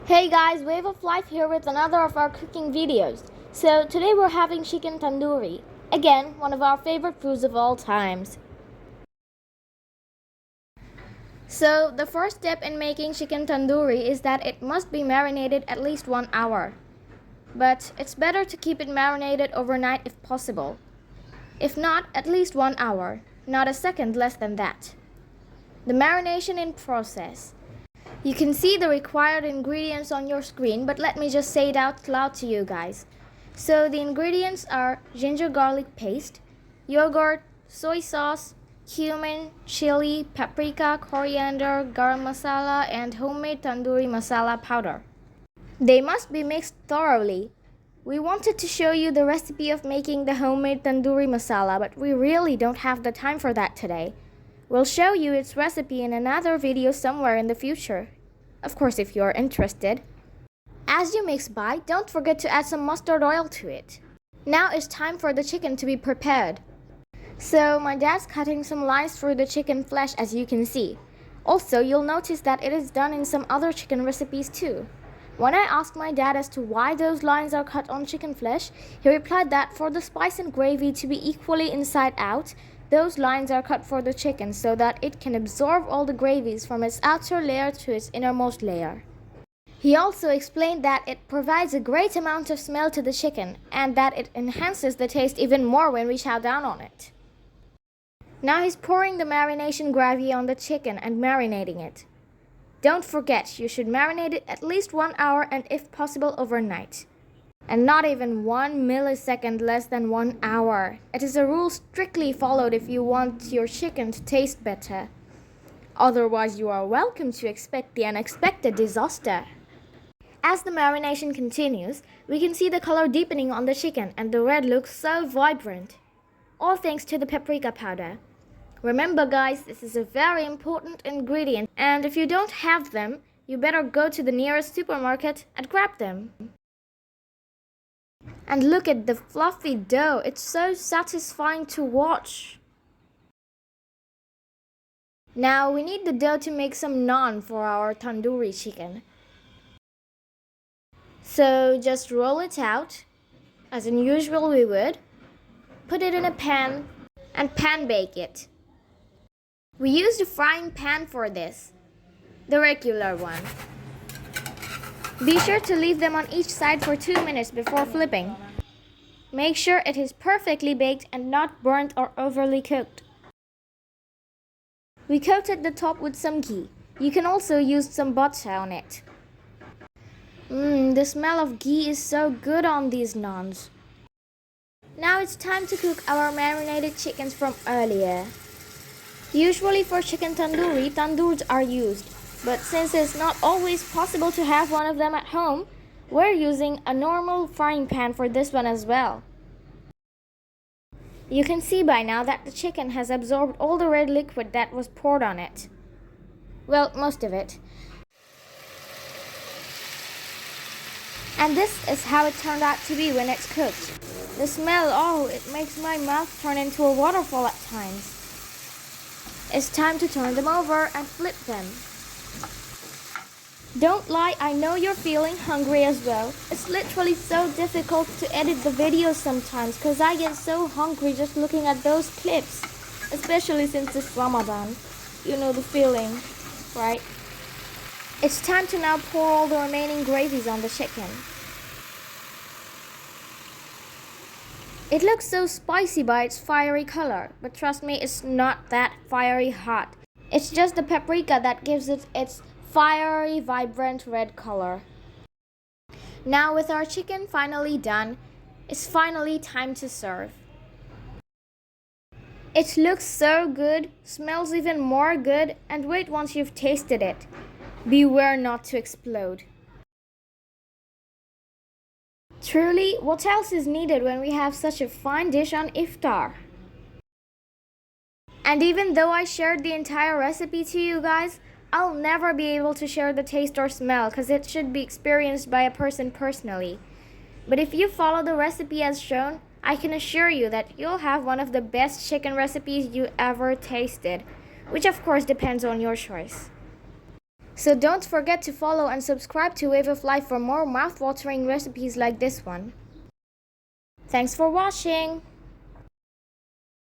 Hey guys, Wave of Life here with another of our cooking videos. So today we're having chicken tandoori. Again, one of our favorite foods of all times. So the first step in making chicken tandoori is that it must be marinated at least 1 hour. But it's better to keep it marinated overnight if possible. If not, at least 1 hour, not a second less than that. The marination in process. You can see the required ingredients on your screen, but let me just say it out loud to you guys. So the ingredients are ginger garlic paste, yogurt, soy sauce, cumin, chili, paprika, coriander, garam masala, and homemade tandoori masala powder. They must be mixed thoroughly. We wanted to show you the recipe of making the homemade tandoori masala, but we really don't have the time for that today. We'll show you its recipe in another video somewhere in the future. Of course, if you're interested. As you mix by, don't forget to add some mustard oil to it. Now it's time for the chicken to be prepared. So my dad's cutting some lines through the chicken flesh, as you can see. Also, you'll notice that it is done in some other chicken recipes too. When I asked my dad as to why those lines are cut on chicken flesh, he replied that for the spice and gravy to be equally inside out, those lines are cut for the chicken so that it can absorb all the gravies from its outer layer to its innermost layer. He also explained that it provides a great amount of smell to the chicken and that it enhances the taste even more when we chow down on it. Now he's pouring the marination gravy on the chicken and marinating it. Don't forget, you should marinate it at least 1 hour and if possible overnight. And not even 1 millisecond less than 1 hour. It is a rule strictly followed if you want your chicken to taste better. Otherwise, you are welcome to expect the unexpected disaster. As the marination continues, we can see the color deepening on the chicken and the red looks so vibrant. All thanks to the paprika powder. Remember guys, this is a very important ingredient and if you don't have them, you better go to the nearest supermarket and grab them. And look at the fluffy dough, it's so satisfying to watch. Now we need the dough to make some naan for our tandoori chicken. So just roll it out, as in usual we would. Put it in a pan and pan bake it. We used a frying pan for this, the regular one. Be sure to leave them on each side for 2 minutes before flipping. Make sure it is perfectly baked and not burnt or overly cooked. We coated the top with some ghee. You can also use some butter on it. The smell of ghee is so good on these naans. Now it's time to cook our marinated chickens from earlier. Usually for chicken tandoori, tandoors are used. But since it's not always possible to have one of them at home, we're using a normal frying pan for this one as well. You can see by now that the chicken has absorbed all the red liquid that was poured on it. Well, most of it. And this is how it turned out to be when it's cooked. The smell, it makes my mouth turn into a waterfall at times. It's time to turn them over and flip them. Don't lie, I know you're feeling hungry as well. It's literally so difficult to edit the videos sometimes because I get so hungry just looking at those clips. Especially since it's Ramadan. You know the feeling, right? It's time to now pour all the remaining gravies on the chicken. It looks so spicy by its fiery color, but trust me, it's not that fiery hot. It's just the paprika that gives it its fiery, vibrant red color. Now with our chicken finally done, it's finally time to serve. It looks so good, smells even more good, and wait once you've tasted it. Beware not to explode. Truly, what else is needed when we have such a fine dish on Iftar? And even though I shared the entire recipe to you guys, I'll never be able to share the taste or smell because it should be experienced by a person personally. But if you follow the recipe as shown, I can assure you that you'll have one of the best chicken recipes you ever tasted, which of course depends on your choice. So don't forget to follow and subscribe to Wave of Life for more mouth-watering recipes like this one. Thanks for watching!